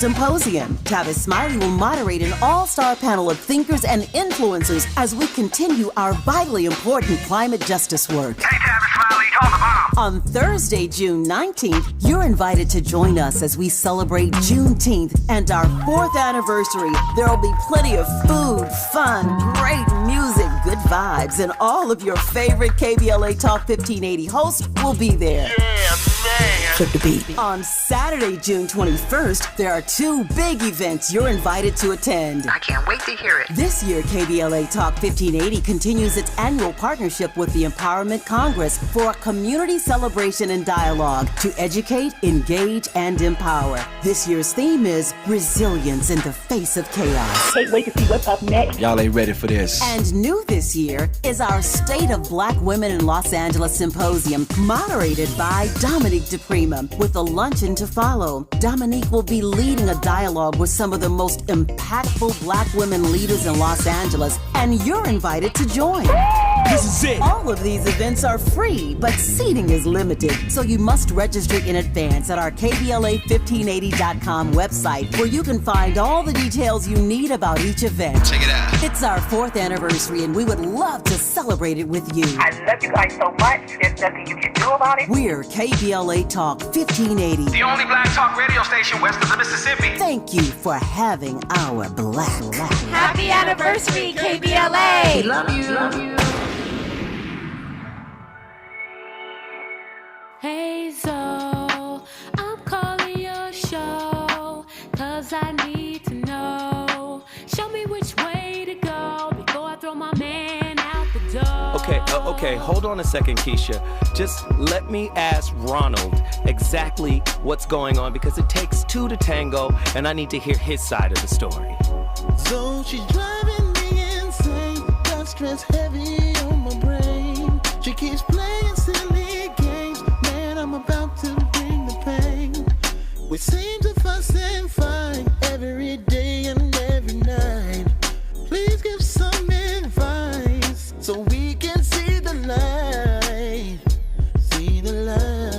Symposium. Tavis Smiley will moderate an all-star panel of thinkers and influencers as we continue our vitally important climate justice work. Hey, Tavis Smiley, talk about. On Thursday, June 19th, you're invited to join us as we celebrate Juneteenth and our 4th anniversary. There'll be plenty of food, fun, great music, good vibes, and all of your favorite KBLA Talk 1580 hosts will be there. Yeah, man. Flip the beat. On Saturday, June 21st, there are 2 big events you're invited to attend. I can't wait to hear it. This year, KBLA Talk 1580 continues its annual partnership with the Empowerment Congress for a community celebration and dialogue to educate, engage, and empower. This year's theme is resilience in the face of chaos. Can't wait to see what's up next. Y'all ain't ready for this. And new this year is our State of Black Women in Los Angeles Symposium, moderated by Dominique DePrima, with a luncheon to follow. Dominique will be leading a dialogue with some of the most impactful Black women leaders in Los Angeles, and you're invited to join. This is it. All of these events are free, but seating is limited, so you must register in advance at our KBLA1580.com website, where you can find all the details you need about each event. Check it out. It's our 4th anniversary, and we would love to celebrate it with you. I love you guys so much. There's nothing you can do about it. We're KBLA Talk 1580. The only black talk radio station west of the Mississippi. Thank you for having our black. Happy anniversary, KBLA! Love you. Hey Zoe, I'm calling your show, 'cause I need to know. Show me which way to go before I throw my man out the door. Okay, hold on a second, Keisha. Just let me ask Ronald exactly what's going on, because it takes 2 to tango, and I need to hear his side of the story. So she's driving me insane, got stress heavy on my brain. She keeps playing silly games, man, I'm about to bring the pain. We seem to fuss and fight every day and every night. Please give some advice so we can see the light, see the light.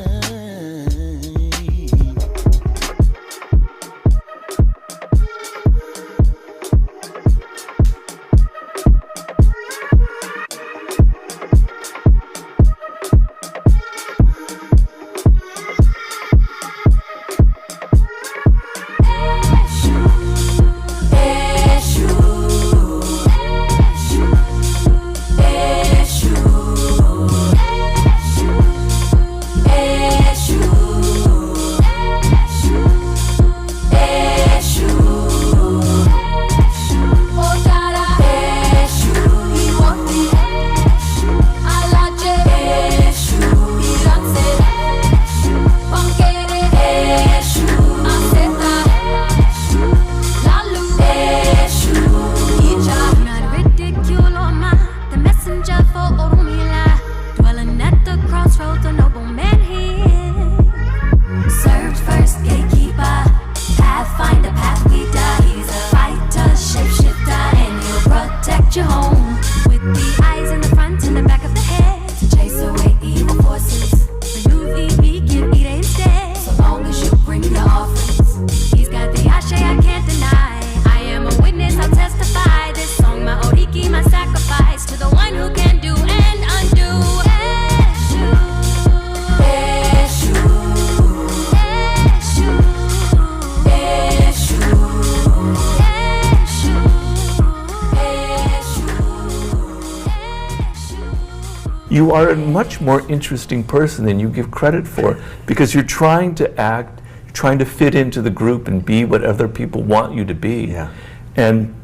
You are a much more interesting person than you give credit for, because you're trying to act, you're trying to fit into the group and be what other people want you to be. Yeah. And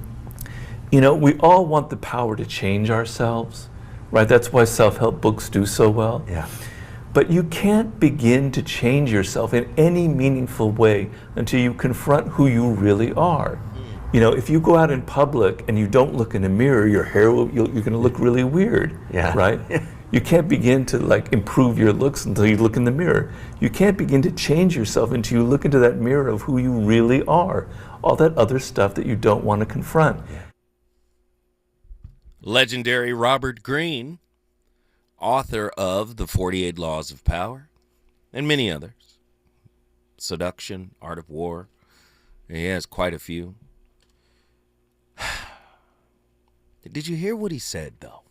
you know, we all want the power to change ourselves, right? That's why self-help books do so well. Yeah. But you can't begin to change yourself in any meaningful way until you confront who you really are. You know, if you go out in public and you don't look in a mirror, your hair you're going to look really weird, Yeah. right? You can't begin to like improve your looks until you look in the mirror. You can't begin to change yourself until you look into that mirror of who you really are. All that other stuff that you don't want to confront. Legendary Robert Greene, author of The 48 Laws of Power, and many others. Seduction, Art of War, He has quite a few. Did you hear what he said, though?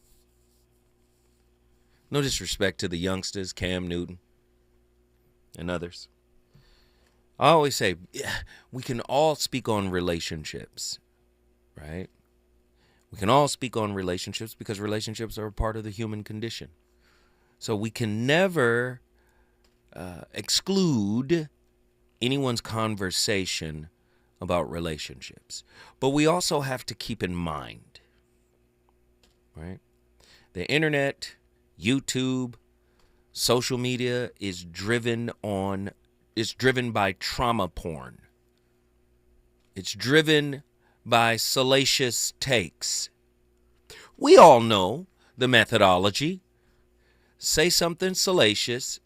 No disrespect to the youngsters, Cam Newton and others. I always say, we can all speak on relationships, right? We can all speak on relationships because relationships are a part of the human condition. So we can never exclude anyone's conversation about relationships. But we also have to keep in mind, right? The internet, YouTube, social media is driven by trauma porn. It's driven by salacious takes. We all know the methodology. Say something salacious,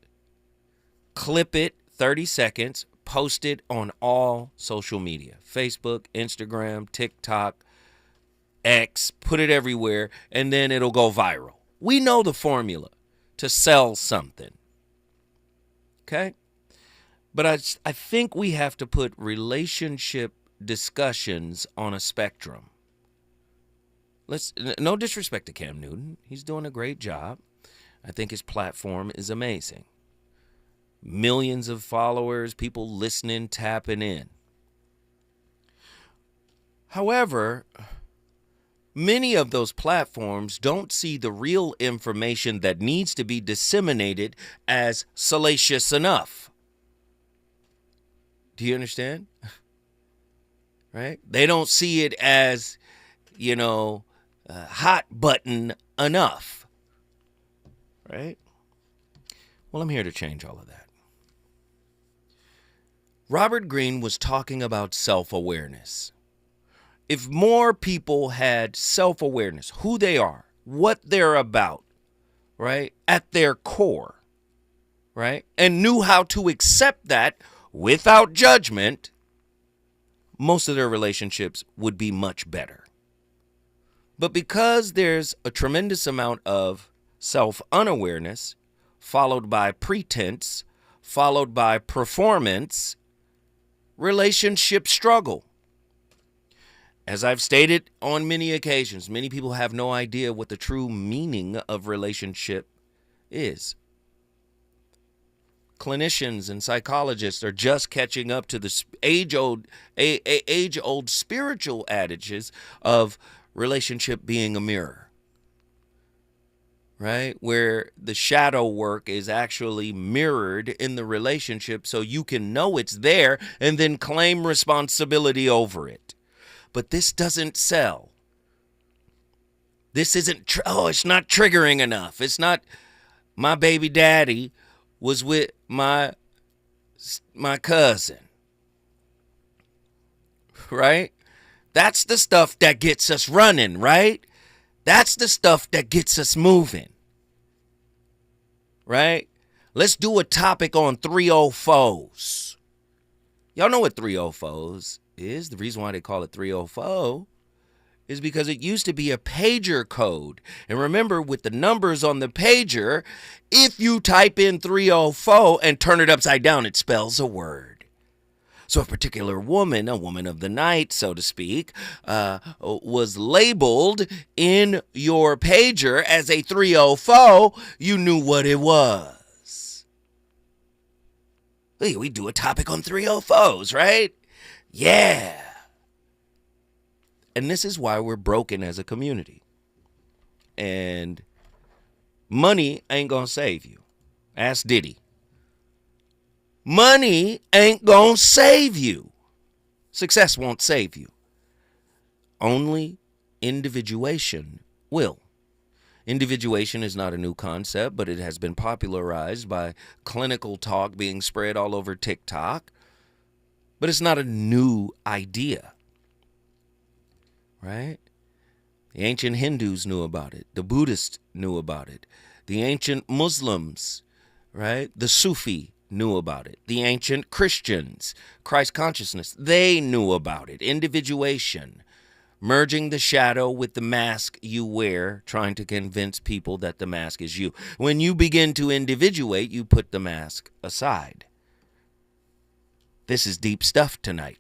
clip it 30 seconds, post it on all social media. Facebook, Instagram, TikTok, X, put it everywhere, and then it'll go viral. We know the formula to sell something. Okay? But I think we have to put relationship discussions on a spectrum. No disrespect to Cam Newton. He's doing a great job. I think his platform is amazing. Millions of followers, people listening, tapping in. However, many of those platforms don't see the real information that needs to be disseminated as salacious enough. Do you understand? Right? They don't see it as, hot button enough. Right? Well, I'm here to change all of that. Robert Greene was talking about self-awareness. If more people had self-awareness, who they are, what they're about, right, at their core, right, and knew how to accept that without judgment, most of their relationships would be much better. But because there's a tremendous amount of self-unawareness, followed by pretense, followed by performance, relationships struggle. As I've stated on many occasions, many people have no idea what the true meaning of relationship is. Clinicians and psychologists are just catching up to the age-old spiritual adages of relationship being a mirror, right? Where the shadow work is actually mirrored in the relationship so you can know it's there and then claim responsibility over it. But this doesn't sell. This isn't, it's not triggering enough. It's not, my baby daddy was with my cousin. Right? That's the stuff that gets us running, right? That's the stuff that gets us moving. Right? Let's do a topic on 304s. Y'all know what 304s is. The reason why they call it 304 is because it used to be a pager code. And remember, with the numbers on the pager, if you type in 304 and turn it upside down, it spells a word. So a particular woman, a woman of the night, so to speak, was labeled in your pager as a 304, you knew what it was. Hey, we do a topic on 304s, right? Yeah. And this is why we're broken as a community. And money ain't gonna save you. Ask Diddy. Money ain't gonna save you. Success won't save you. Only individuation will. Individuation is not a new concept, but it has been popularized by clinical talk being spread all over TikTok. But it's not a new idea. Right? The ancient Hindus knew about it. The Buddhists knew about it. The ancient Muslims, right? The Sufi knew about it. The ancient Christians, Christ consciousness, they knew about it. Individuation, merging the shadow with the mask you wear, trying to convince people that the mask is you. When you begin to individuate, you put the mask aside. This is deep stuff tonight.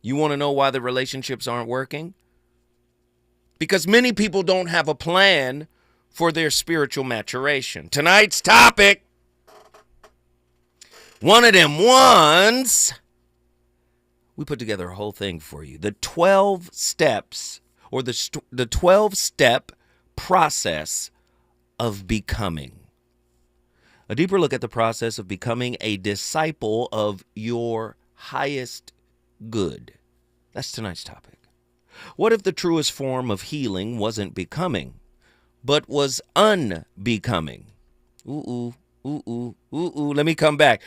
You want to know why the relationships aren't working? Because many people don't have a plan for their spiritual maturation. Tonight's topic, one of them ones, we put together a whole thing for you. The 12 steps, or the 12-step process of becoming. A deeper look at the process of becoming a disciple of your highest good. That's tonight's topic. What if the truest form of healing wasn't becoming, but was unbecoming? Let me come back.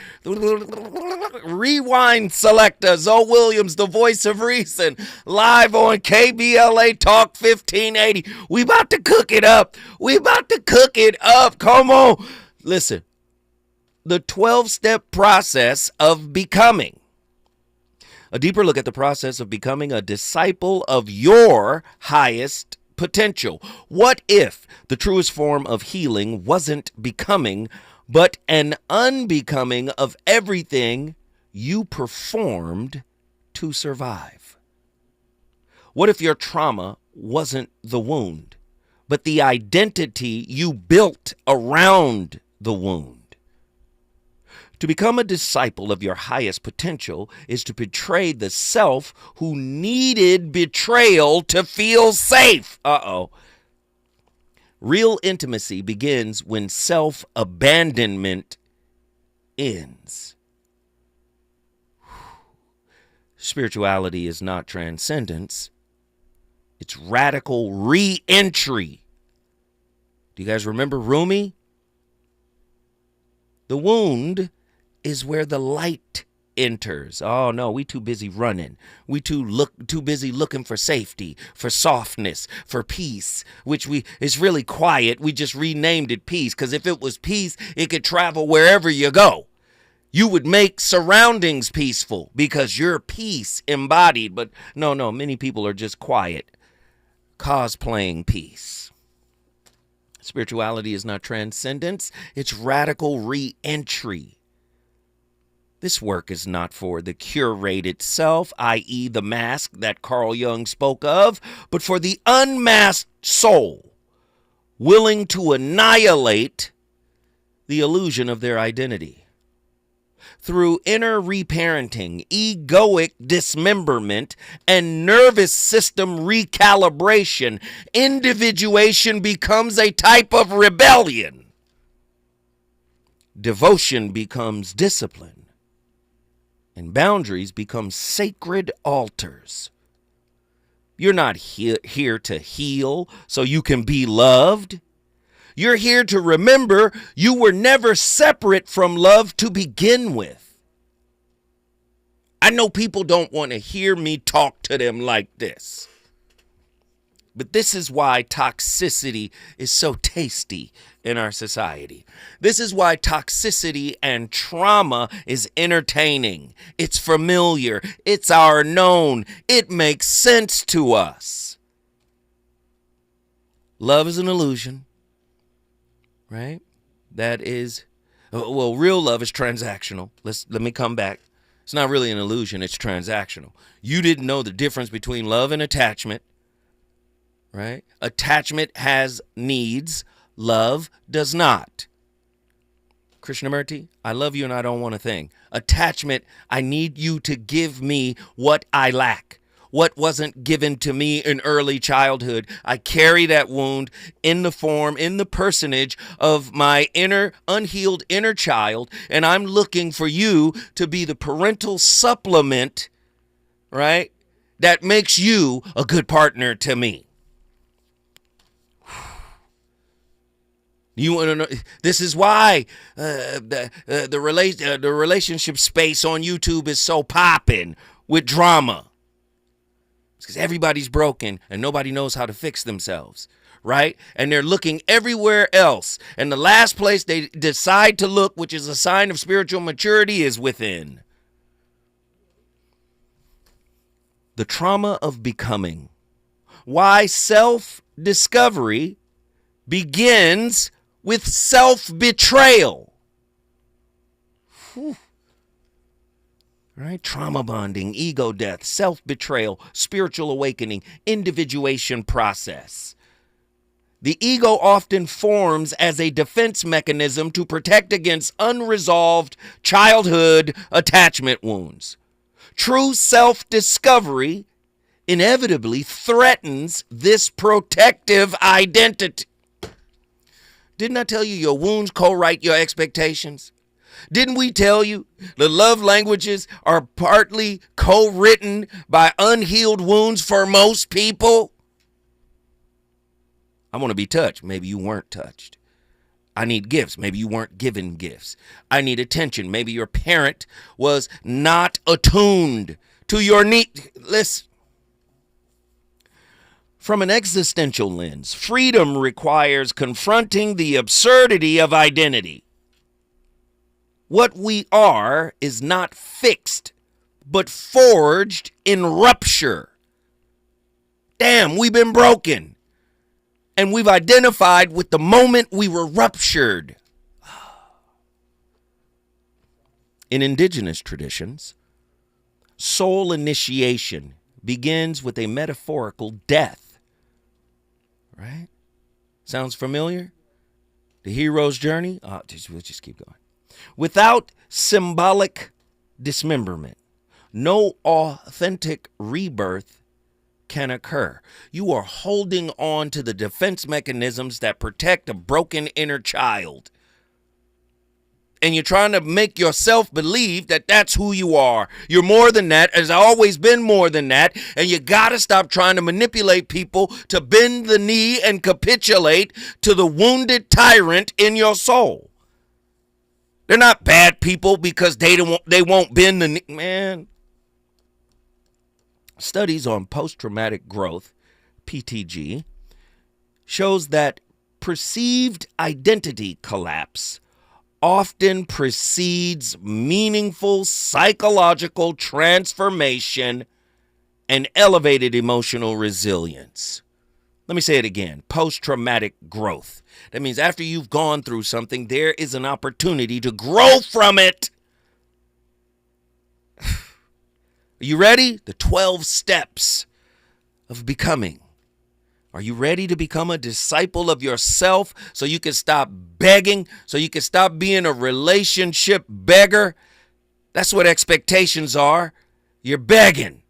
Rewind selector, Zoe Williams, the voice of reason, live on KBLA Talk 1580. We about to cook it up. Come on. Listen, the 12-step process of becoming. A deeper look at the process of becoming a disciple of your highest potential. What if the truest form of healing wasn't becoming, but an unbecoming of everything you performed to survive? What if your trauma wasn't the wound, but the identity you built around the wound? To become a disciple of your highest potential is to betray the self who needed betrayal to feel safe. Real intimacy begins when self-abandonment ends. Spirituality is not transcendence. It's radical re-entry. Do you guys remember Rumi? The wound is where the light enters. Oh no, we too busy running. We too busy looking for safety, for softness, for peace, which is really quiet. We just renamed it peace, because if it was peace, it could travel wherever you go. You would make surroundings peaceful because you're peace embodied. But no, many people are just quiet, cosplaying peace. Spirituality is not transcendence. It's radical re-entry. This work is not for the curated self, i.e. the mask that Carl Jung spoke of, but for the unmasked soul, willing to annihilate the illusion of their identity. Through inner reparenting, egoic dismemberment, and nervous system recalibration, individuation becomes a type of rebellion. Devotion becomes discipline. And boundaries become sacred altars. You're not here to heal so you can be loved. You're here to remember you were never separate from love to begin with. I know people don't want to hear me talk to them like this. But this is why toxicity is so tasty in our society. This is why toxicity and trauma is entertaining. It's familiar. It's our known. It makes sense to us. Love is an illusion, right? That is, well, real love is transactional. Let me come back. It's not really an illusion. It's transactional. You didn't know the difference between love and attachment. Right? Attachment has needs. Love does not. Krishnamurti, I love you and I don't want a thing. Attachment, I need you to give me what I lack. What wasn't given to me in early childhood. I carry that wound in the personage of my unhealed inner child, and I'm looking for you to be the parental supplement, right? That makes you a good partner to me. You want to know? This is why the relationship space on YouTube is so popping with drama. It's because everybody's broken and nobody knows how to fix themselves, right? And they're looking everywhere else. And the last place they decide to look, which is a sign of spiritual maturity, is within. The trauma of becoming. Why self-discovery begins with self-betrayal. All right? Trauma bonding, ego death, self-betrayal, spiritual awakening, individuation process. The ego often forms as a defense mechanism to protect against unresolved childhood attachment wounds. True self-discovery inevitably threatens this protective identity. Didn't I tell you your wounds co-write your expectations? Didn't we tell you the love languages are partly co-written by unhealed wounds for most people? I want to be touched. Maybe you weren't touched. I need gifts. Maybe you weren't given gifts. I need attention. Maybe your parent was not attuned to your need. Listen. From an existential lens, freedom requires confronting the absurdity of identity. What we are is not fixed, but forged in rupture. Damn, we've been broken. And we've identified with the moment we were ruptured. In indigenous traditions, soul initiation begins with a metaphorical death. Right? Sounds familiar? The hero's journey? We'll just keep going. Without symbolic dismemberment, no authentic rebirth can occur. You are holding on to the defense mechanisms that protect a broken inner child. And you're trying to make yourself believe that that's who you are. You're more than that, has always been more than that. And you got to stop trying to manipulate people to bend the knee and capitulate to the wounded tyrant in your soul. They're not bad people because they won't bend the knee. Man. Studies on post-traumatic growth, PTG, shows that perceived identity collapse often precedes meaningful psychological transformation and elevated emotional resilience. Let me say it again. Post-traumatic growth. That means after you've gone through something, there is an opportunity to grow from it. Are you ready? The 12 steps of becoming. Are you ready to become a disciple of yourself so you can stop begging, so you can stop being a relationship beggar? That's what expectations are. You're begging.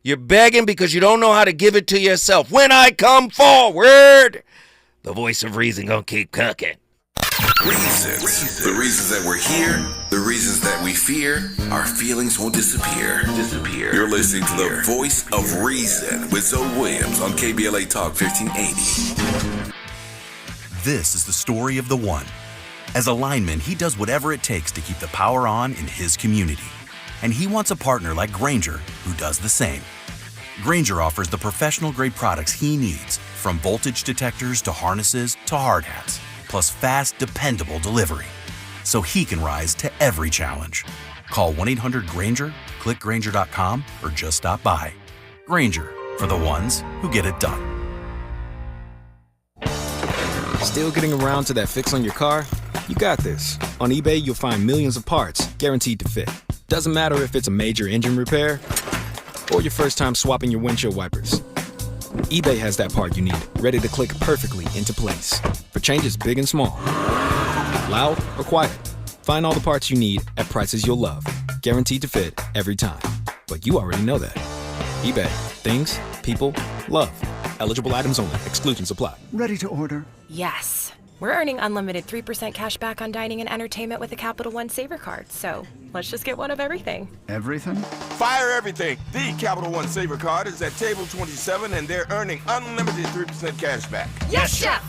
You're begging because you don't know how to give it to yourself. When I come forward, the voice of reason gonna keep cooking. Reasons. The reasons that we're here, the reasons that we fear, our feelings won't disappear. You're listening to the voice of reason with Zoe Williams on KBLA Talk 1580. This is the story of the one. As a lineman, he does whatever it takes to keep the power on in his community. And he wants a partner like Grainger who does the same. Grainger offers the professional-grade products he needs, from voltage detectors to harnesses to hard hats, plus fast, dependable delivery, so he can rise to every challenge. Call 1-800-GRAINGER, click Grainger.com, or just stop by. Grainger, for the ones who get it done. Still getting around to that fix on your car? You got this. On eBay, you'll find millions of parts guaranteed to fit. Doesn't matter if it's a major engine repair or your first time swapping your windshield wipers. eBay has that part you need, ready to click perfectly into place for changes big and small. Loud or quiet, find all the parts you need at prices you'll love, guaranteed to fit every time. But you already know that. eBay, things, people, love. Eligible items only. Exclusions apply. Ready to order? Yes. We're earning unlimited 3% cash back on dining and entertainment with a Capital One Saver card, so let's just get one of everything. Everything? Fire everything! The Capital One Saver card is at table 27 and they're earning unlimited 3% cash back. Yes, Chef!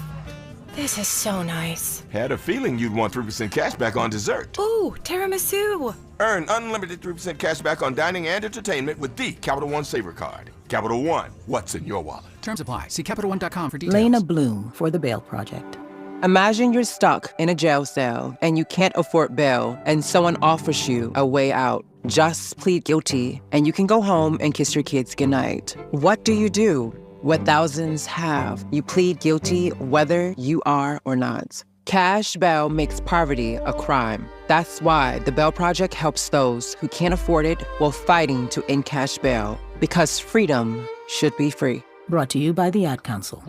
This is so nice. Had a feeling you'd want 3% cash back on dessert. Ooh, tiramisu! Earn unlimited 3% cash back on dining and entertainment with the Capital One Saver card. Capital One, what's in your wallet? Terms apply. See CapitalOne.com for details. Lena Bloom for the Bail Project. Imagine you're stuck in a jail cell and you can't afford bail and someone offers you a way out. Just plead guilty and you can go home and kiss your kids goodnight. What do? What thousands have. You plead guilty whether you are or not. Cash bail makes poverty a crime. That's why the Bail Project helps those who can't afford it while fighting to end cash bail. Because freedom should be free. Brought to you by the Ad Council.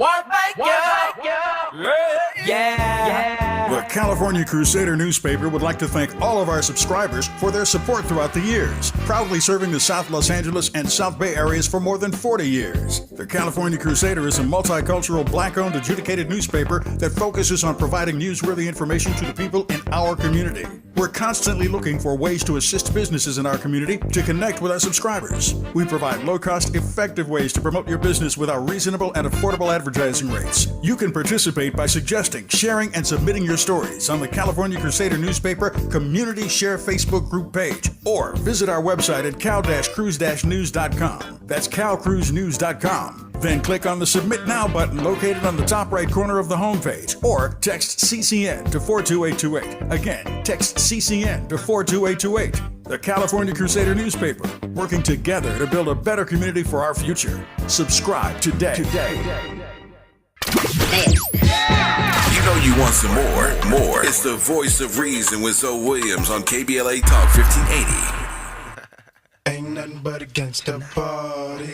The California Crusader newspaper would like to thank all of our subscribers for their support throughout the years, proudly serving the South Los Angeles and South Bay areas for more than 40 years. The California Crusader is a multicultural, black-owned, adjudicated newspaper that focuses on providing newsworthy information to the people in our community. We're constantly looking for ways to assist businesses in our community to connect with our subscribers. We provide low-cost, effective ways to promote your business with our reasonable and affordable advertising rates. You can participate by suggesting, sharing, and submitting your stories on the California Crusader newspaper Community Share Facebook group page, or visit our website at cal-cruise-news.com. That's calcruisenews.com. Then click on the Submit Now button located on the top right corner of the homepage, or text CCN to 42828. Again, text CCN to 42828. The California Crusader newspaper, working together to build a better community for our future. Subscribe today. You know you want some more. It's the voice of reason with Zoe Williams on KBLA Talk 1580. Ain't nothing but a gangsta party.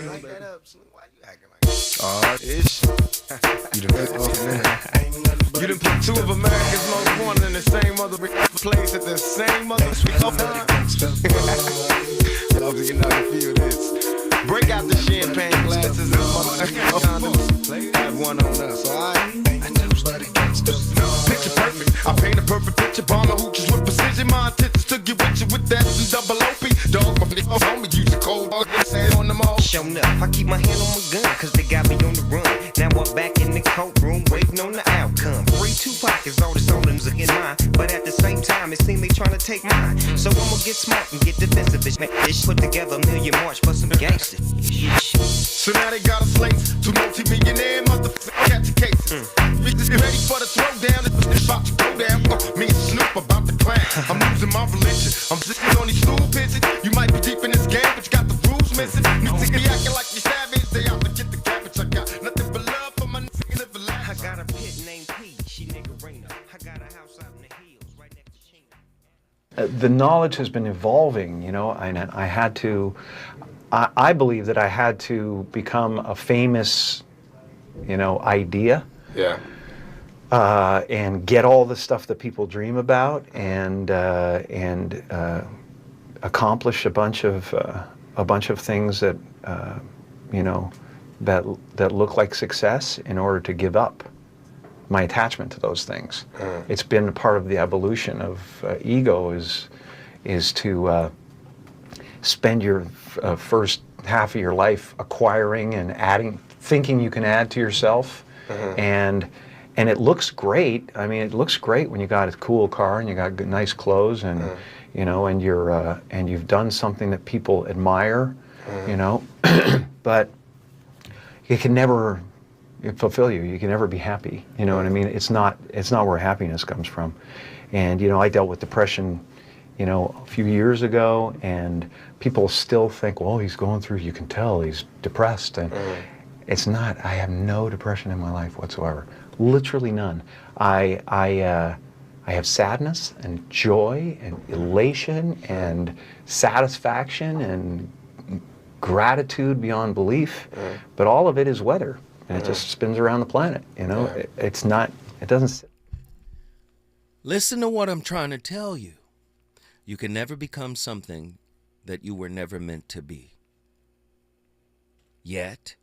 Ish. You done put two of America's most wanted in the same other place at the same other you know you feel this. Break out the champagne glasses and condoms. Have one on us, alright? Picture perfect. I paint a perfect picture. Bomber hooches with precision. My intentions to get with you with that and double OP. Dog, my nigga, homie, use a cold say on them all. Showing up, I keep my hand on my gun, cause they got me on the run. Now I'm back in the courtroom, waiting on the outcome. Free Tupac is all the soldiers in mine, but at the same time, it seems they trying to take mine. So I'ma get smart and get defensive, bitch. Make this put together a million march for some gangsters. So now they got a slate to multi-millionaire motherfuckers catch cases. Bitches ready for the throwdown, it's about to go down. Me and Snoop about to clown. I'm losing my religion, I'm sitting on these stool pigeons. You might be deep in this game, but you got the rules missing. Niggas be acting like you savage, they out to get the cabbage. I got nothing but love for my niggas live alive. I got a pit named P, she nigga Reno. I got a house out in the hills, right next to Chino. The knowledge has been evolving, you know, and I had to, I believe that I had to become a famous, you know, idea. Yeah. And get all the stuff that people dream about, and accomplish a bunch of things that you know that look like success in order to give up my attachment to those things. It's been a part of the evolution of ego is to spend your first half of your life acquiring and adding, thinking you can add to yourself, and it looks great. I mean, it looks great when you got a cool car and you got good, nice clothes, and you know, and you're and you've done something that people admire, you know, but it can never fulfill you. You can never be happy. You know what I mean? It's not where happiness comes from. And you know, I dealt with depression, you know, a few years ago, and people still think, well, he's going through. You can tell he's depressed, and it's not. I have no depression in my life whatsoever. Literally none. I have sadness and joy and elation and satisfaction and gratitude beyond belief, but all of it is weather, and it just spins around the planet. You know, it's not. It doesn't. Listen to what I'm trying to tell you. You can never become something that you were never meant to be. Yet,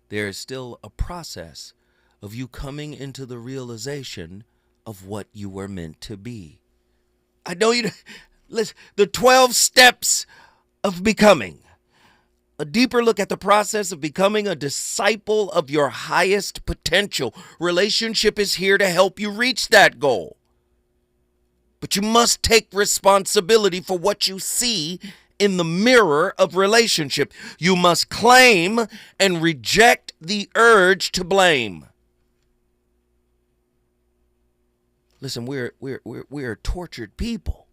there is still a process of you coming into the realization of what you were meant to be. I know you. Listen, the 12 steps of becoming. A deeper look at the process of becoming a disciple of your highest potential. Relationship is here to help you reach that goal. But you must take responsibility for what you see in the mirror of relationship. You must claim and reject the urge to blame. Listen, we're tortured people.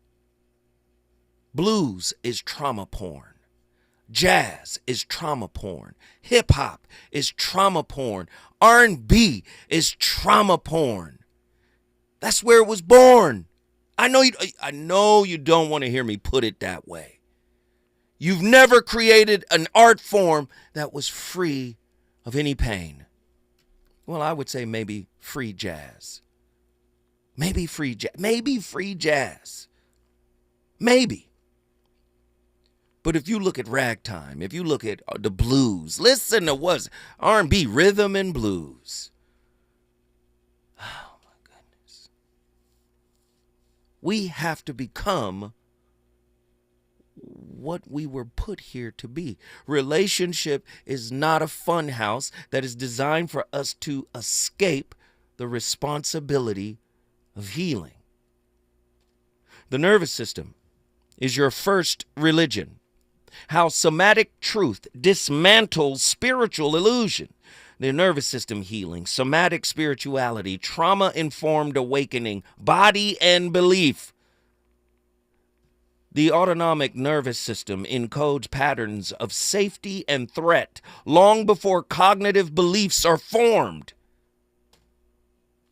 Blues is trauma porn. Jazz is trauma porn. Hip hop is trauma porn. R&B is trauma porn. That's where it was born. I know you don't want to hear me put it that way. You've never created an art form that was free of any pain. Well, I would say maybe free jazz. Maybe free jazz. Maybe. But if you look at ragtime, if you look at the blues, listen to what's R&B, rhythm and blues. Oh, my goodness. We have to become what we were put here to be. Relationship is not a fun house that is designed for us to escape the responsibility of healing. The nervous system is your first religion. How somatic truth dismantles spiritual illusion. The nervous system healing, somatic spirituality, trauma-informed awakening, body and belief. The autonomic nervous system encodes patterns of safety and threat long before cognitive beliefs are formed.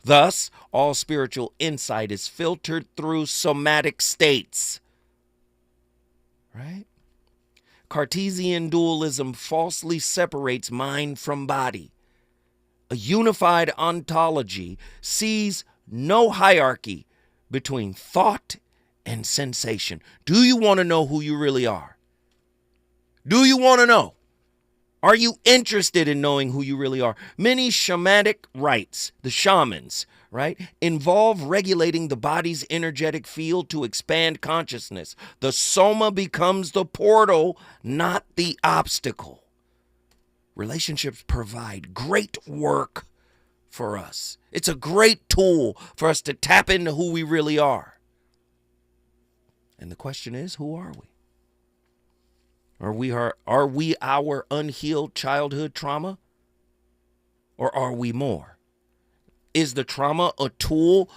Thus, all spiritual insight is filtered through somatic states. Right? Cartesian dualism falsely separates mind from body. A unified ontology sees no hierarchy between thought and sensation. Do you want to know who you really are? Do you want to know? Are you interested in knowing who you really are? Many shamanic rites, the shamans, right, involve regulating the body's energetic field to expand consciousness. The soma becomes the portal, not the obstacle. Relationships provide great work for us. It's a great tool for us to tap into who we really are. And the question is, who are we? Are we our unhealed childhood trauma? Or are we more? Is the trauma a tool,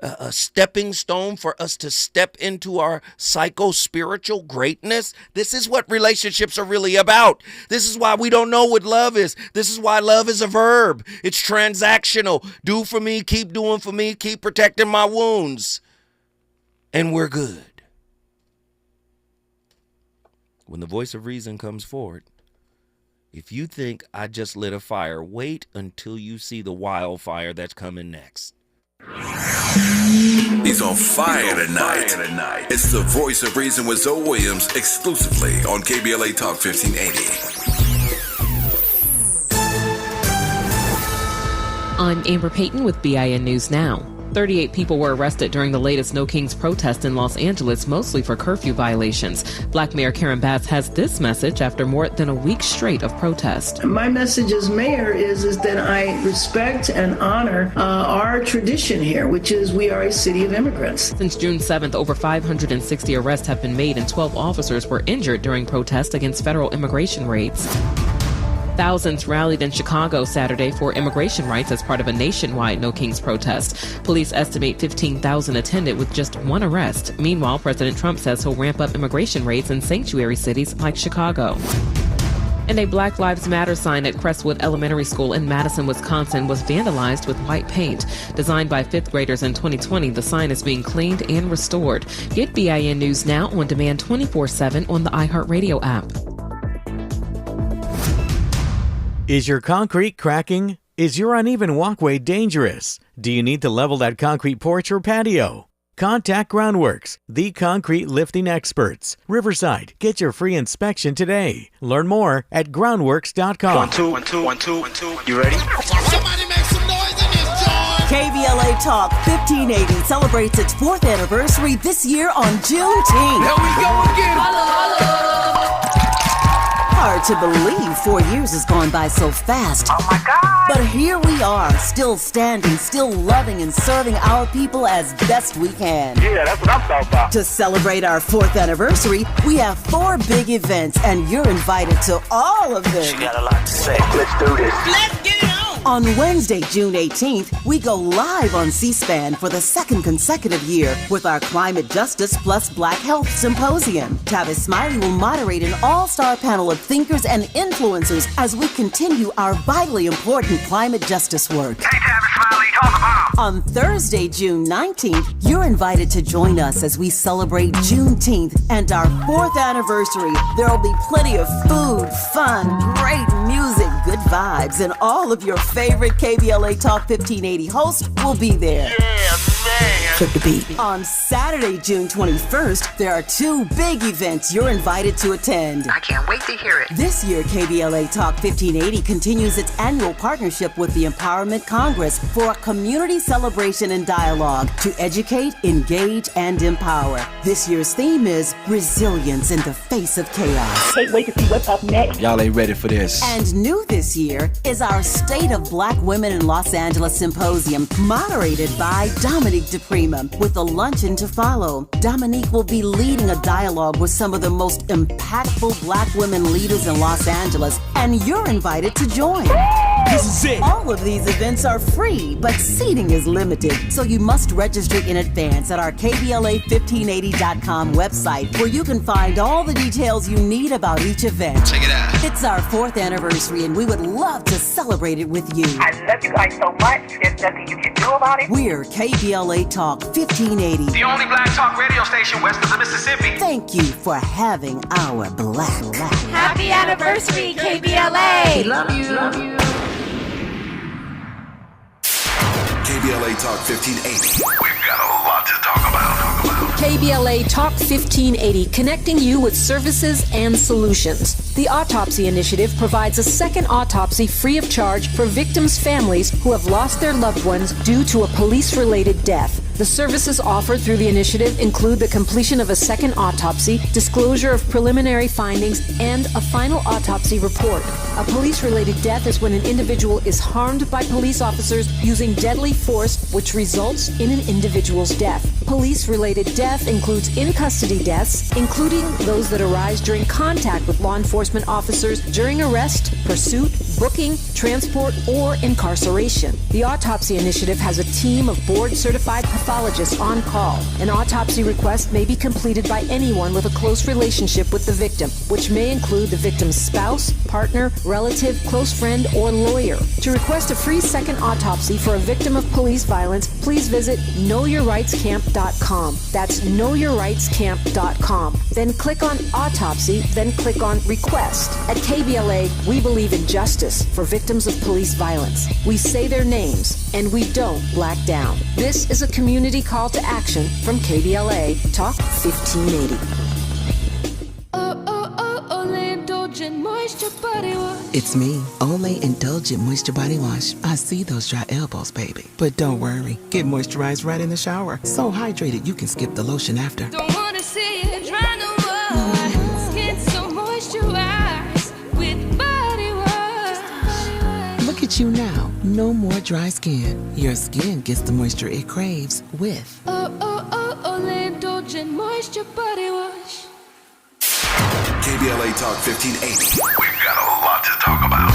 a stepping stone for us to step into our psycho-spiritual greatness? This is what relationships are really about. This is why we don't know what love is. This is why love is a verb. It's transactional. Do for me, keep doing for me, keep protecting my wounds. And we're good. When the voice of reason comes forward, if you think I just lit a fire, wait until you see the wildfire that's coming next. He's on fire tonight. It's the voice of reason with Zoe Williams exclusively on KBLA Talk 1580. I'm Amber Payton with BIN News Now. 38 people were arrested during the latest No Kings protest in Los Angeles, mostly for curfew violations. Black Mayor Karen Bass has this message after more than a week straight of protest. My message as mayor is that I respect and honor our tradition here, which is we are a city of immigrants. Since June 7th, over 560 arrests have been made and 12 officers were injured during protests against federal immigration raids. Thousands rallied in Chicago Saturday for immigration rights as part of a nationwide No Kings protest. Police estimate 15,000 attended with just one arrest. Meanwhile, President Trump says he'll ramp up immigration raids in sanctuary cities like Chicago. And a Black Lives Matter sign at Crestwood Elementary School in Madison, Wisconsin was vandalized with white paint. Designed by fifth graders in 2020, the sign is being cleaned and restored. Get BIN News Now on demand 24/7 on the iHeartRadio app. Is your concrete cracking? Is your uneven walkway dangerous? Do you need to level that concrete porch or patio? Contact Groundworks, the concrete lifting experts. Riverside, get your free inspection today. Learn more at groundworks.com. 1 2 1 2 1 2 1 2. You ready? Somebody make some noise in this joint. KBLA Talk 1580 celebrates its 4th anniversary this year on Juneteenth. Here we go again. Holla. Hard to believe 4 years has gone by so fast. Oh my God. But here we are, still standing, still loving and serving our people as best we can. Yeah, that's what I'm talking about. To celebrate our 4th anniversary, we have 4 big events and you're invited to all of them. She got a lot to say. Let's do this. Let's get it on. On Wednesday, June 18th, we go live on C-SPAN for the second consecutive year with our Climate Justice plus Black Health Symposium. Tavis Smiley will moderate an all-star panel of thinkers and influencers as we continue our vitally important climate justice work. Hey, Tavis Smiley, talk about. On Thursday, June 19th, you're invited to join us as we celebrate Juneteenth and our 4th anniversary. There will be plenty of food, fun, great music, good vibes, and all of your favorite KBLA Talk 1580 hosts will be there. Yeah, man. Flip the beat. On Saturday, June 21st, there are 2 big events you're invited to attend. I can't wait to hear it. This year, KBLA Talk 1580 continues its annual partnership with the Empowerment Congress for a community celebration and dialogue to educate, engage, and empower. This year's theme is resilience in the face of chaos. Can't wait to see what's up next. Y'all ain't ready for this. And new this year is our State of Black Women in Los Angeles Symposium, moderated by Dominique DePrima, with a luncheon to follow. Dominique will be leading a dialogue with some of the most impactful Black women leaders in Los Angeles, and you're invited to join. This is it. All of these events are free, but seating is limited, so you must register in advance at our KBLA1580.com website, where you can find all the details you need about each event. Check it out. It's our 4th anniversary, and we would love to celebrate it with you. I love you guys so much. There's nothing you can do about it. We're KBLA Talk 1580. The only black talk radio station west of the Mississippi. Thank you for having our black. Happy anniversary, KBLA! We love you. Love you. KBLA Talk 1580. We've got a lot to talk about. KBLA Talk 1580, connecting you with services and solutions. The Autopsy Initiative provides a second autopsy free of charge for victims' families who have lost their loved ones due to a police-related death. The services offered through the initiative include the completion of a second autopsy, disclosure of preliminary findings, and a final autopsy report. A police-related death is when an individual is harmed by police officers using deadly force, which results in an individual's death. Police-related death includes in-custody deaths, including those that arise during contact with law enforcement officers during arrest, pursuit, booking, transport, or incarceration. The Autopsy Initiative has a team of board-certified pathologists on call. An autopsy request may be completed by anyone with a close relationship with the victim, which may include the victim's spouse, partner, relative, close friend, or lawyer. To request a free second autopsy for a victim of police violence, please visit knowyourrightscamp.com. That's knowyourrightscamp.com. Then click on Autopsy, then click on Request. At KBLA, we believe in justice for victims of police violence. We say their names, and we don't black down. This is a community call to action from KBLA Talk 1580. It's me, Olay Indulgent Moisture Body Wash. I see those dry elbows, baby. But don't worry, get moisturized right in the shower. So hydrated you can skip the lotion after. Don't wanna see it dry no more. Skin so moisturized with body wash. Look at you now, no more dry skin. Your skin gets the moisture it craves with Olay Indulgent Moisture Body Wash. KBLA Talk 1580. We've got a lot to talk about.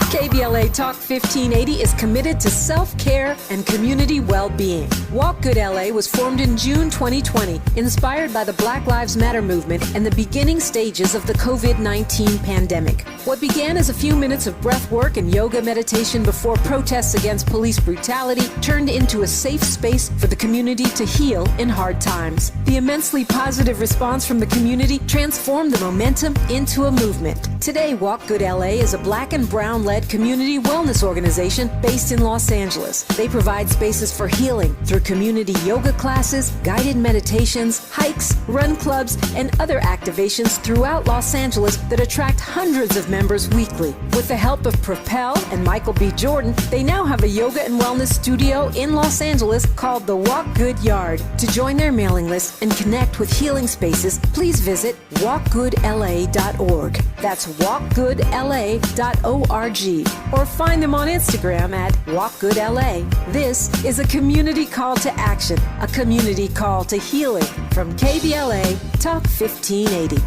KBLA Talk 1580 is committed to self-care and community well-being. Walk Good LA was formed in June 2020, inspired by the Black Lives Matter movement and the beginning stages of the COVID-19 pandemic. What began as a few minutes of breath work and yoga meditation before protests against police brutality turned into a safe space for the community to heal in hard times. The immensely positive response from the community transformed the momentum into a movement. Today, Walk Good LA is a black and brown-led community wellness organization based in Los Angeles. They provide spaces for healing through community yoga classes, guided meditations, hikes, run clubs, and other activations throughout Los Angeles that attract hundreds of members weekly. With the help of Propel and Michael B. Jordan, they now have a yoga and wellness studio in Los Angeles called the Walk Good Yard. To join their mailing list and connect with healing spaces, please visit walkgoodla.org. That's walkgoodla.org. Or find them on Instagram at walkgoodla. This is a community call to action, a community call to healing from KBLA Talk 1580.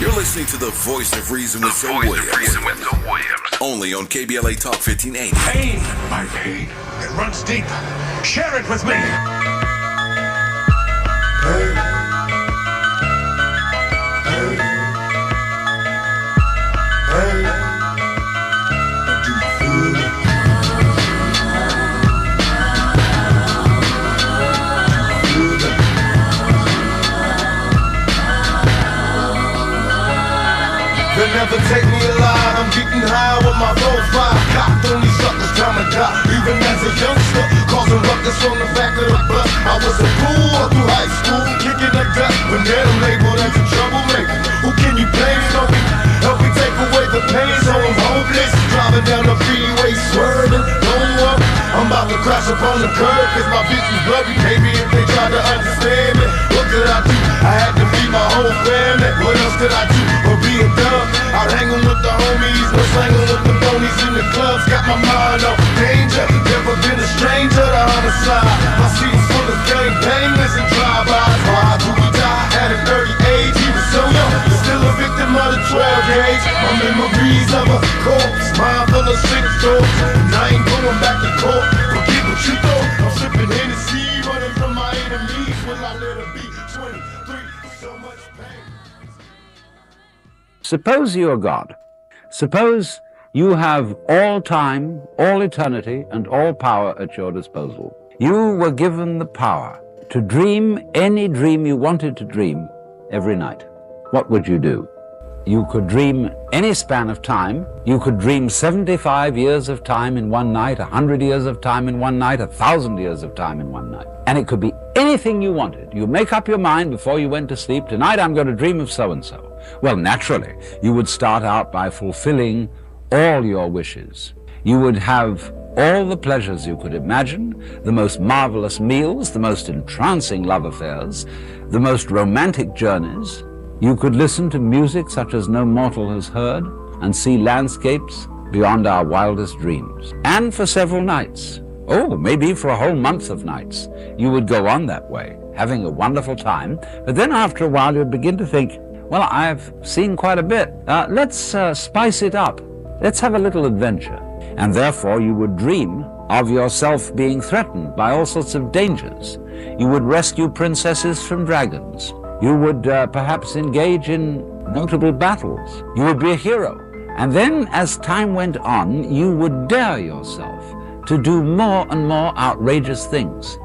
You're listening to the Voice of Reason with Zoe Williams. Only on KBLA Talk 1580. Pain, my pain. It runs deep. Share it with me. They'll never take me alive. I'm getting high with my 4-5 cocked on these suckers, time to die. Even as a youngster, causing ruckus on the back of the bus. I was a fool all through high school, kicking the dust. When they're labeled as a troublemaker, who can you blame? So help me take away the pain, so I'm hopeless. Driving down the freeway, swerving, don't worry. I'm about to crash up on the curb, cause my bitch was blurry. Maybe if they tried to understand me, what could I do? I had to feed my whole family. What else could I do? Or be a dumb? Out hanging with the homies, no slanging with the phonies in the clubs. Got my mind on danger. Never been a stranger to homicide. My seat's full of gangbangers and drive-bys. Why do we die at an early age? He was so young, still a victim of the 12 gauge. My memories of a corpse, mind full of sick thoughts. And I ain't going back to court. Forget what you thought. I'm sipping Hennessy, running from my enemies. Will I let it be 23? So much pain. Suppose you are God. Suppose you have all time, all eternity, and all power at your disposal. You were given the power to dream any dream you wanted to dream every night. What would you do? You could dream any span of time. You could dream 75 years of time in one night, 100 years of time in one night, 1,000 years of time in one night. And it could be anything you wanted. You make up your mind before you went to sleep, tonight I'm going to dream of so-and-so. Well, naturally, you would start out by fulfilling all your wishes. You would have all the pleasures you could imagine, the most marvelous meals, the most entrancing love affairs, the most romantic journeys. You could listen to music such as no mortal has heard and see landscapes beyond our wildest dreams. And for several nights, maybe for a whole month of nights, you would go on that way, having a wonderful time. But then after a while, you'd begin to think, well, I've seen quite a bit. Let's spice it up. Let's have a little adventure. And therefore, you would dream of yourself being threatened by all sorts of dangers. You would rescue princesses from dragons. You would perhaps engage in notable battles. You would be a hero. And then, as time went on, you would dare yourself to do more and more outrageous things.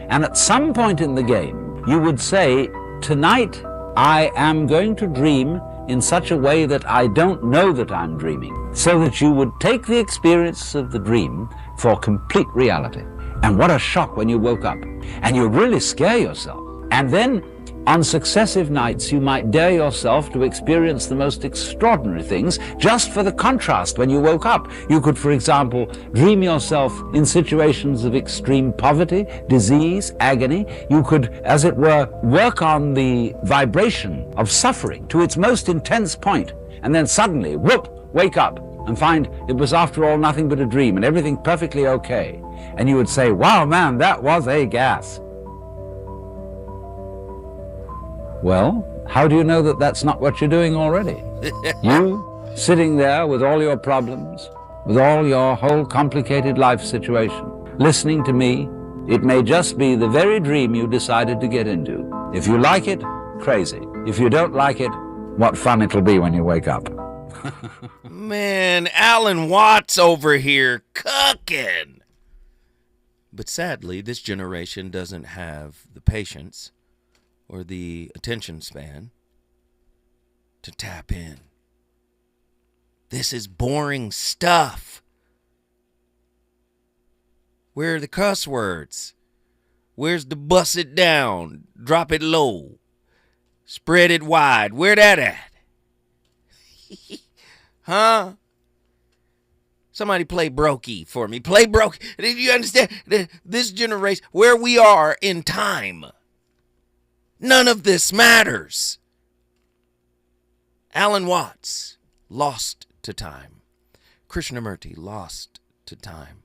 And at some point in the game, you would say, tonight, I am going to dream in such a way that I don't know that I'm dreaming, so that you would take the experience of the dream for complete reality. And what a shock when you woke up. And you really scare yourself. And then, on successive nights, you might dare yourself to experience the most extraordinary things just for the contrast when you woke up. You could, for example, dream yourself in situations of extreme poverty, disease, agony. You could, as it were, work on the vibration of suffering to its most intense point, and then suddenly, whoop, wake up and find it was after all nothing but a dream and everything perfectly okay. And you would say, wow, man, that was a gas. Well, how do you know that that's not what you're doing already? You, sitting there with all your problems, with all your whole complicated life situation, listening to me, it may just be the very dream you decided to get into. If you like it, crazy. If you don't like it, what fun it'll be when you wake up. Man, Alan Watts over here cooking. But sadly, this generation doesn't have the patience or the attention span to tap in. This is boring stuff. Where are the cuss words? Where's the bust it down, drop it low, spread it wide? Where that at? Huh? Somebody play Brokey for me. Play Brokey. Did you understand? This generation, where we are in time, none of this matters. Alan Watts, lost to time. Krishnamurti, lost to time.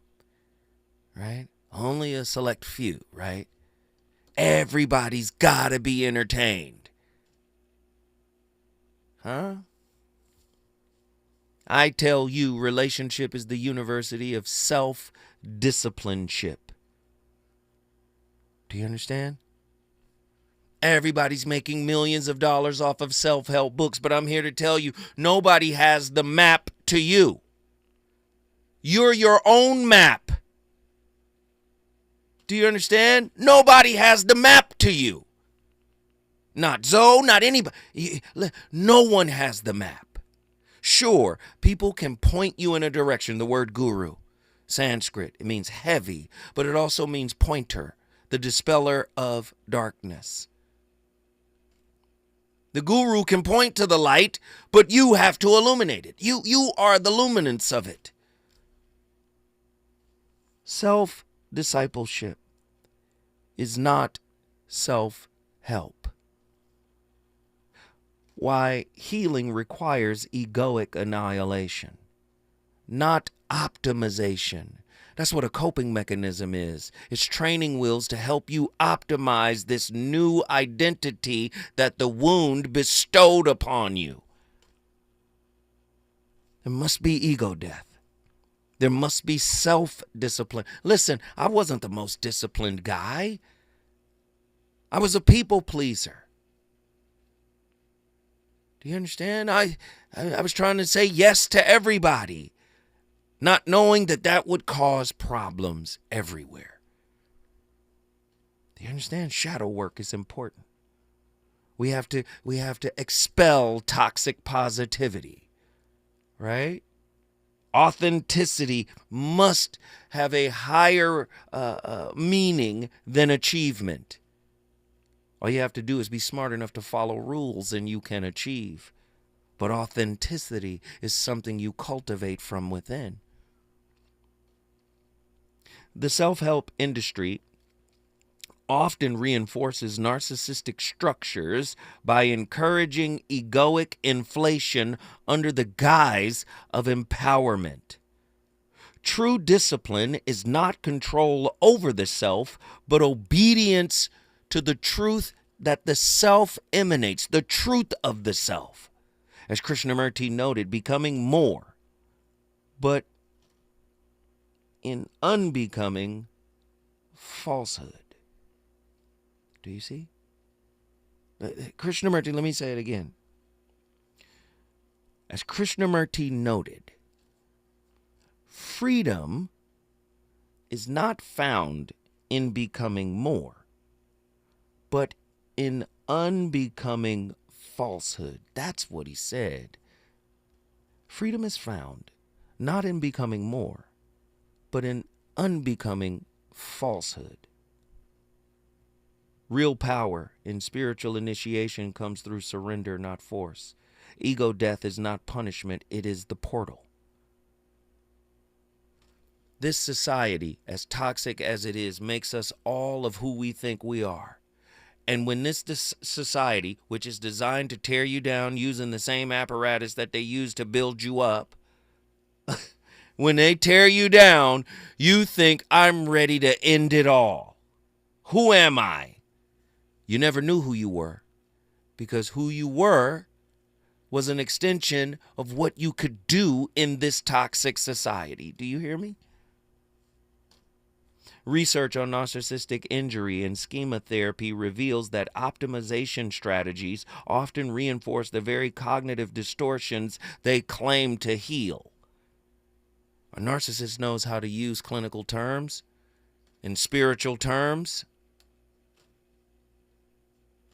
Right? Only a select few, right? Everybody's gotta be entertained. Huh? I tell you, relationship is the university of self-discipleship. Do you understand? Everybody's making millions of dollars off of self-help books, but I'm here to tell you, nobody has the map to you. You're your own map. Do you understand? Nobody has the map to you. Not Zoe, not anybody. No one has the map. Sure, people can point you in a direction. The word guru, Sanskrit, it means heavy, but it also means pointer, the dispeller of darkness. The guru can point to the light, but you have to illuminate it. You are the luminance of it. Self-discipleship is not self-help. Why healing requires egoic annihilation, not optimization. That's what a coping mechanism is. It's training wheels to help you optimize this new identity that the wound bestowed upon you. There must be ego death. There must be self-discipline. Listen, I wasn't the most disciplined guy. I was a people pleaser. Do you understand? I was trying to say yes to everybody, not knowing that that would cause problems everywhere. Do you understand? Shadow work is important. We have to expel toxic positivity, right? Authenticity must have a higher meaning than achievement. All you have to do is be smart enough to follow rules and you can achieve. But authenticity is something you cultivate from within. The self-help industry often reinforces narcissistic structures by encouraging egoic inflation under the guise of empowerment. True discipline is not control over the self, but obedience to the truth that the self emanates, the truth of the self. As Krishnamurti noted, becoming more, but in unbecoming falsehood. Do you see? Krishnamurti, let me say it again. As Krishnamurti noted, freedom is not found in becoming more, but in unbecoming falsehood. That's what he said. Freedom is found not in becoming more, but in unbecoming falsehood. Real power in spiritual initiation comes through surrender, not force. Ego death is not punishment, it is the portal. This society, as toxic as it is, makes us all of who we think we are. And when this society, which is designed to tear you down using the same apparatus that they use to build you up, when they tear you down, you think, I'm ready to end it all. Who am I? You never knew who you were, because who you were was an extension of what you could do in this toxic society. Do you hear me? Research on narcissistic injury and schema therapy reveals that optimization strategies often reinforce the very cognitive distortions they claim to heal. A narcissist knows how to use clinical terms and spiritual terms.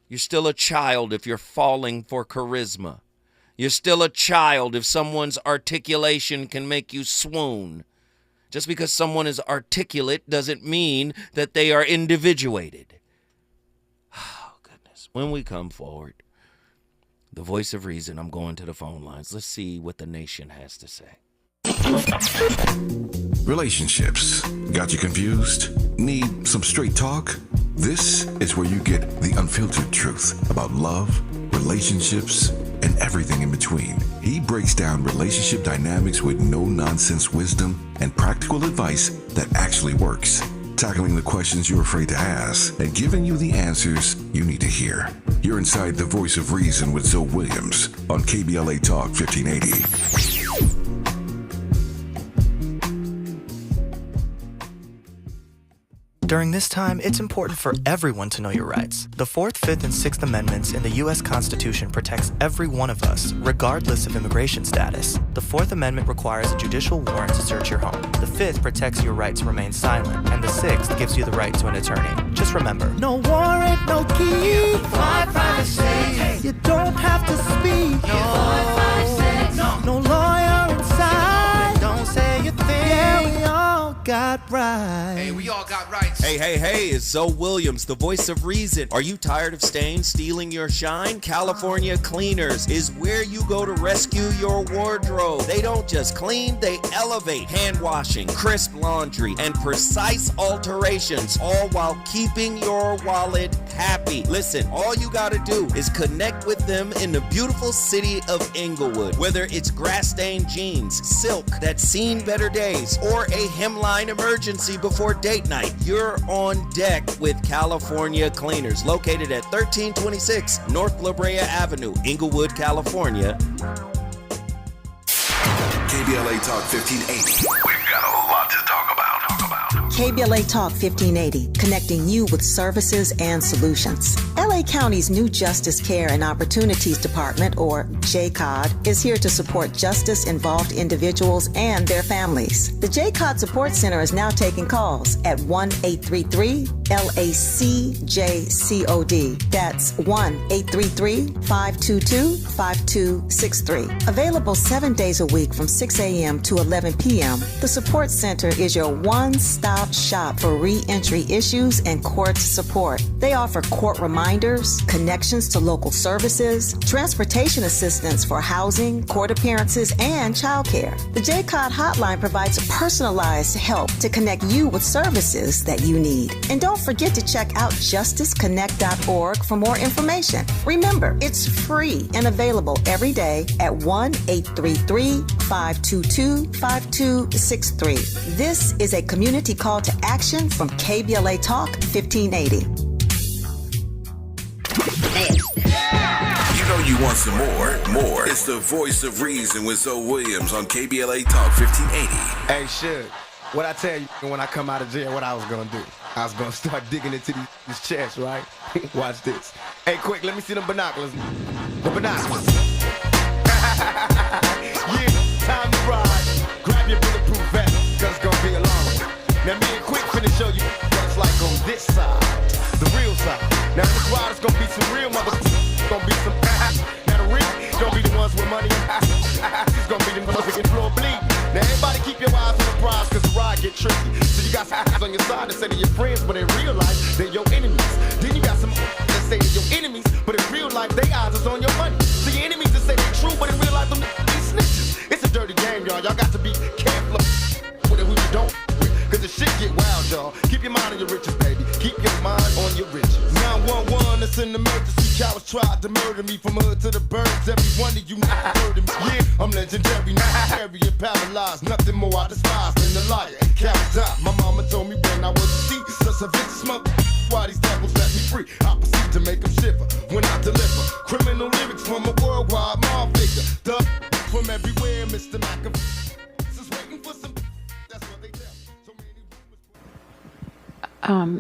You're still a child if you're falling for charisma. You're still a child if someone's articulation can make you swoon. Just because someone is articulate doesn't mean that they are individuated. Oh, goodness. When we come forward, the voice of reason, I'm going to the phone lines. Let's see what the nation has to say. Relationships. Got you confused? Need some straight talk? This is where you get the unfiltered truth about love, relationships, and everything in between. He breaks down relationship dynamics with no-nonsense wisdom and practical advice that actually works. Tackling the questions you're afraid to ask and giving you the answers you need to hear. You're inside the voice of reason with Zoe Williams on KBLA Talk 1580. During this time, it's important for everyone to know your rights. The 4th, 5th, and 6th Amendments in the U.S. Constitution protects every one of us, regardless of immigration status. The 4th Amendment requires a judicial warrant to search your home. The 5th protects your right to remain silent, and the 6th gives you the right to an attorney. Just remember, no warrant, no key, privacy. You don't have to speak. No lawyer inside. Don't say a thing. Yeah, we all got rights. Hey, we all got rights. Hey, it's Zoe Williams, the voice of reason. Are you tired of stains stealing your shine? California Cleaners is where you go to rescue your wardrobe. They don't just clean, they elevate. Hand washing, crisp laundry, and precise alterations, all while keeping your wallet happy. Listen, all you gotta do is connect with them in the beautiful city of Inglewood. Whether it's grass-stained jeans, silk that's seen better days, or a hemline emergency before date night, you're on deck with California Cleaners, located at 1326 North La Brea Avenue, Inglewood, California. KBLA Talk 1580. We've got a lot to talk about. KBLA Talk 1580, connecting you with services and solutions. LA County's new Justice Care and Opportunities Department, or JCOD, is here to support justice-involved individuals and their families. The JCOD Support Center is now taking calls at 1-833-LACJCOD. That's 1-833-522-5263. Available 7 days a week from 6 a.m. to 11 p.m., the Support Center is your one-stop shop for re-entry issues and court support. They offer court reminders, connections to local services, transportation assistance for housing, court appearances, and childcare. The JCOD hotline provides personalized help to connect you with services that you need. And don't forget to check out justiceconnect.org for more information. Remember, it's free and available every day at 1-833-522-5263. This is a community call to action from KBLA Talk 1580. You know you want some more. It's the voice of reason with Zoe Williams on KBLA Talk 1580. Hey, shit. What I tell you when I come out of jail, what I was gonna do? I was gonna start digging into these chests, right? Watch this. Hey, quick, let me see them binoculars. The binoculars. Yeah, time to ride. Grab your bulletproof vest, cause it's gonna be a long one. Now me and Quick finna show you what it's like on this side, the real side. Now this ride is gonna be some real motherfuckers, gonna be some now the real gonna be the ones with money. It's gonna be the motherfucking floor bleed. Now everybody keep your eyes on the prize, cause the ride get tricky. So you got some on your side that say they're your friends, but in real life they're your enemies. Then you got some that say they're your enemies, but in real life they eyes is on your money. So your enemies that say they're true, but in real life them be snitches. It's a dirty game, y'all. Y'all got to be careful with who you don't. Cause the shit get wild, y'all. Keep your mind on your riches, baby. Keep your mind on your riches. 911, it's an emergency. Cowards tried to murder me from hood to the birds. Every one of you heard of me. Yeah, I'm legendary, not scary and paralyzed. Nothing more I despise than the liar and cowards die. My mama told me when I was a seed, such a vicious mother. Why these devils set me free? I proceed to make them shiver when I deliver criminal lyrics from a worldwide mob figure. The from everywhere, Mr. McAfee. Just waiting for some. That's what they tell me.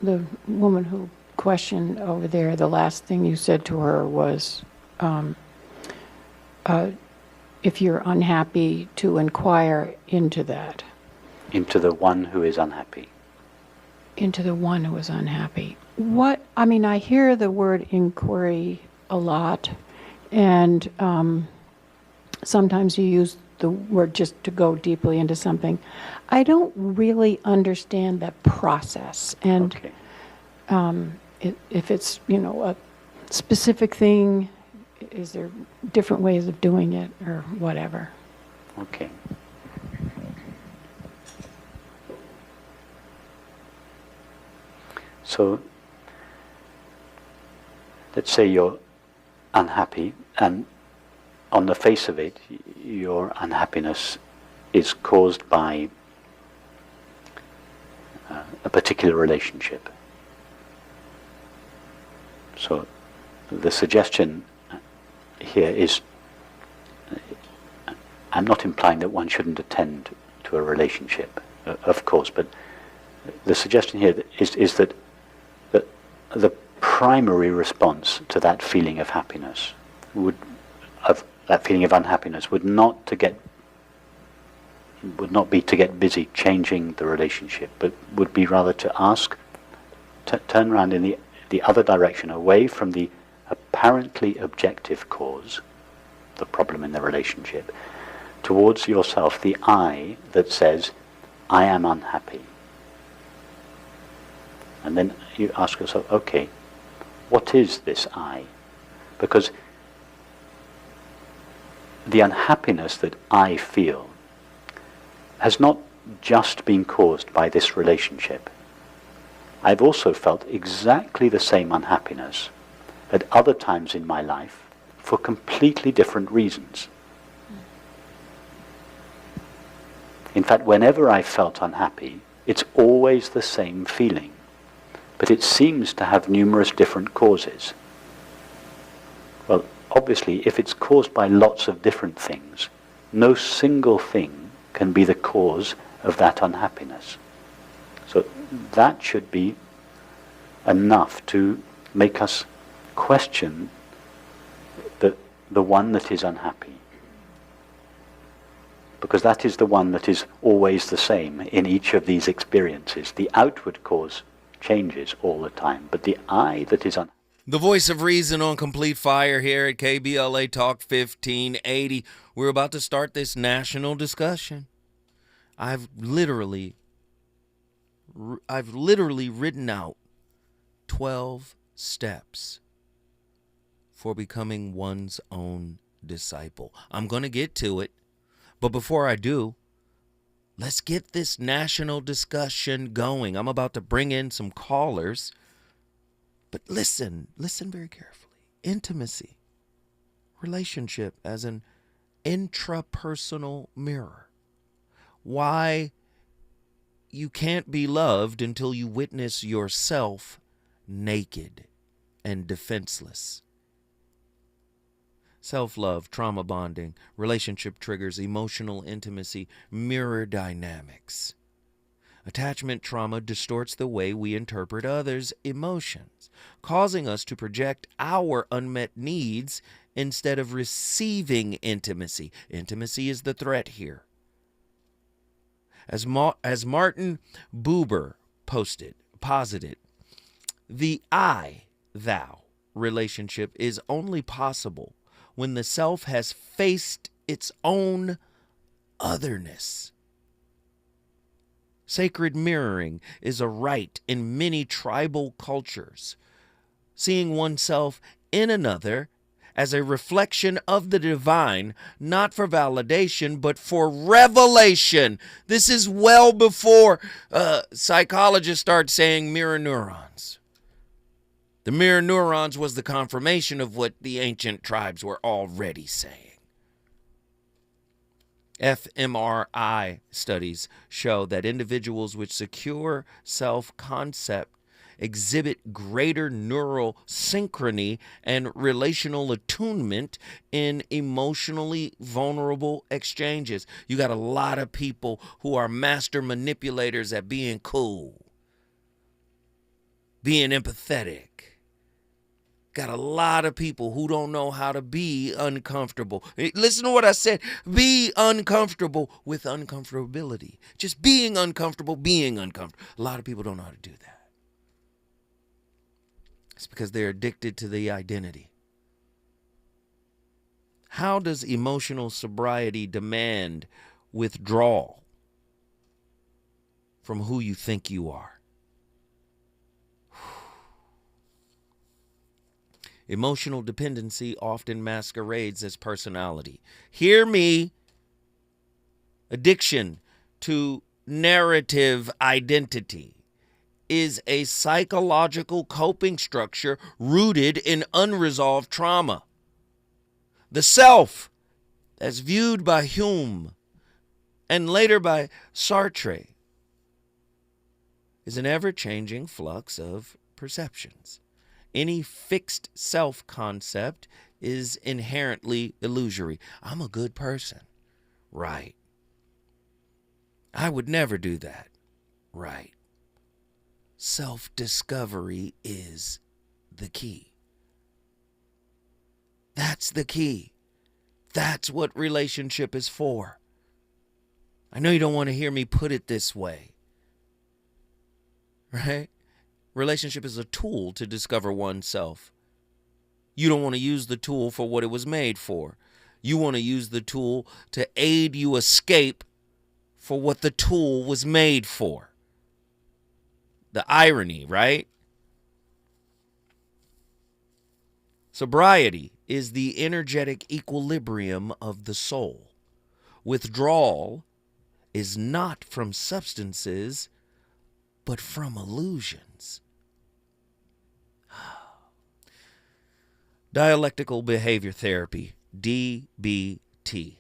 The woman who questioned over there, the last thing you said to her was, if you're unhappy, to inquire into that. Into the one who is unhappy. Into the one who is unhappy. I hear the word inquiry a lot, and sometimes you use the word just to go deeply into something. I don't really understand that process. And if it's, a specific thing, is there different ways of doing it or whatever? Okay. So, let's say you're unhappy, and on the face of it, your unhappiness is caused by a particular relationship. So the suggestion here is, I'm not implying that one shouldn't attend to a relationship, of course, but The suggestion here is that the primary response to that feeling of happiness that feeling of unhappiness would not be to get busy changing the relationship, but would be rather to turn around in the other direction, away from the apparently objective cause, the problem in the relationship, towards yourself, the I that says, I am unhappy. And then you ask yourself, okay, what is this I? Because the unhappiness that I feel has not just been caused by this relationship. I've also felt exactly the same unhappiness at other times in my life for completely different reasons. In fact, whenever I felt unhappy, it's always the same feeling, but it seems to have numerous different causes. Well, obviously, if it's caused by lots of different things, no single thing can be the cause of that unhappiness. So that should be enough to make us question the one that is unhappy. Because that is the one that is always the same in each of these experiences. The outward cause changes all the time, but the I that is unhappy. The voice of reason on Complete Fire here at KBLA Talk 1580. We're about to start this national discussion. I've literally written out 12 steps for becoming one's own disciple. I'm going to get to it, but before I do, let's get this national discussion going. I'm about to bring in some callers. But listen very carefully. Intimacy, relationship as an intrapersonal mirror. Why you can't be loved until you witness yourself naked and defenseless. Self-love, trauma bonding, relationship triggers, emotional intimacy, mirror dynamics. Attachment trauma distorts the way we interpret others' emotions, causing us to project our unmet needs instead of receiving intimacy. Intimacy is the threat here. As Martin Buber posited, the I-thou relationship is only possible when the self has faced its own otherness. Sacred mirroring is a rite in many tribal cultures. Seeing oneself in another as a reflection of the divine, not for validation, but for revelation. This is well before psychologists start saying mirror neurons. The mirror neurons was the confirmation of what the ancient tribes were already saying. fMRI studies show that individuals with secure self-concept exhibit greater neural synchrony and relational attunement in emotionally vulnerable exchanges. You got a lot of people who are master manipulators at being cool, being empathetic. Got a lot of people who don't know how to be uncomfortable. Listen to what I said. Be uncomfortable with uncomfortability. Just being uncomfortable, being uncomfortable. A lot of people don't know how to do that. It's because they're addicted to the identity. How does emotional sobriety demand withdrawal from who you think you are? Emotional dependency often masquerades as personality. Hear me. Addiction to narrative identity is a psychological coping structure rooted in unresolved trauma. The self, as viewed by Hume and later by Sartre, is an ever-changing flux of perceptions. Any fixed self-concept is inherently illusory. I'm a good person. Right. I would never do that. Right. self-discovery is the key. That's the key. That's what relationship is for. I know you don't want to hear me put it this way, right? Relationship is a tool to discover oneself. You don't want to use the tool for what it was made for. You want to use the tool to aid you escape for what the tool was made for. The irony, right? Sobriety is the energetic equilibrium of the soul. Withdrawal is not from substances, but from illusions. Dialectical behavior therapy, DBT,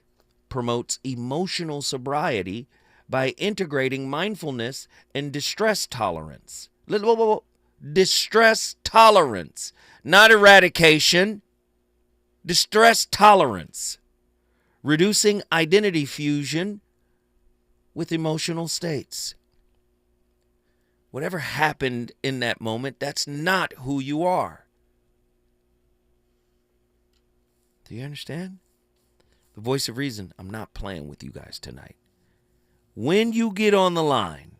promotes emotional sobriety by integrating mindfulness and distress tolerance. Distress tolerance, not eradication. Distress tolerance. Reducing identity fusion with emotional states. Whatever happened in that moment, that's not who you are. Do you understand? The voice of reason, I'm not playing with you guys tonight. When you get on the line,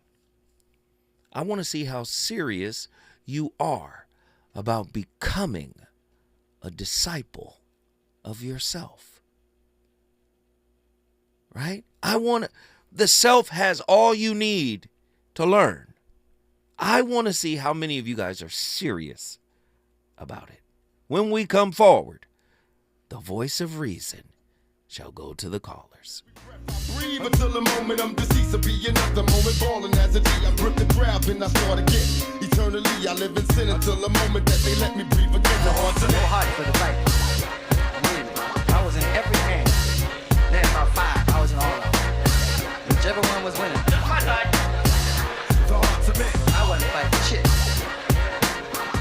I want to see how serious you are about becoming a disciple of yourself. Right? The self has all you need to learn. I want to see how many of you guys are serious about it. When we come forward, the voice of reason shall go to the callers. Breathe until the moment I'm deceased. I'll be another moment balling as a G. I grip the crowd, then I start again. Eternally, I live in sin until the moment that they let me breathe again. So hard for the fight. I was in every game. Then about 5, I was in all of them. Whichever one was winning. My side. I wasn't fighting shit.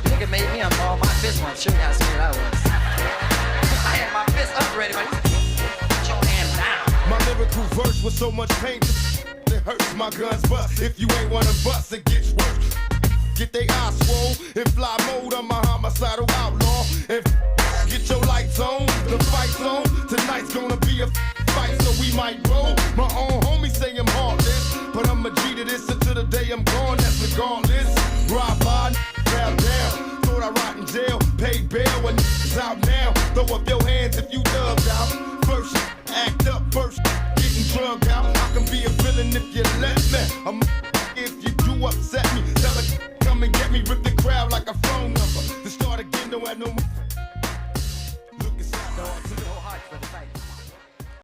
Nigga made me unball my fist once. Show you how scared I was. I had my fist up ready, but put your hand down. My lyrical verse with so much pain, it hurts. My guns bust. If you ain't one of us, it gets worse. Get they eyes swole in fly mode. I'm a homicidal outlaw. And get your lights on, the fight's on. Tonight's gonna be a fight, so we might roll. My own homie say I'm heartless, but I'm a G to this until the day I'm gone. That's regardless. Ride by, bow down. Thought I rot in jail, paid bail, and it's out now. Throw up your hands if you dubbed out. First, act up first, getting drugged out. I can be a villain if you let me. I'm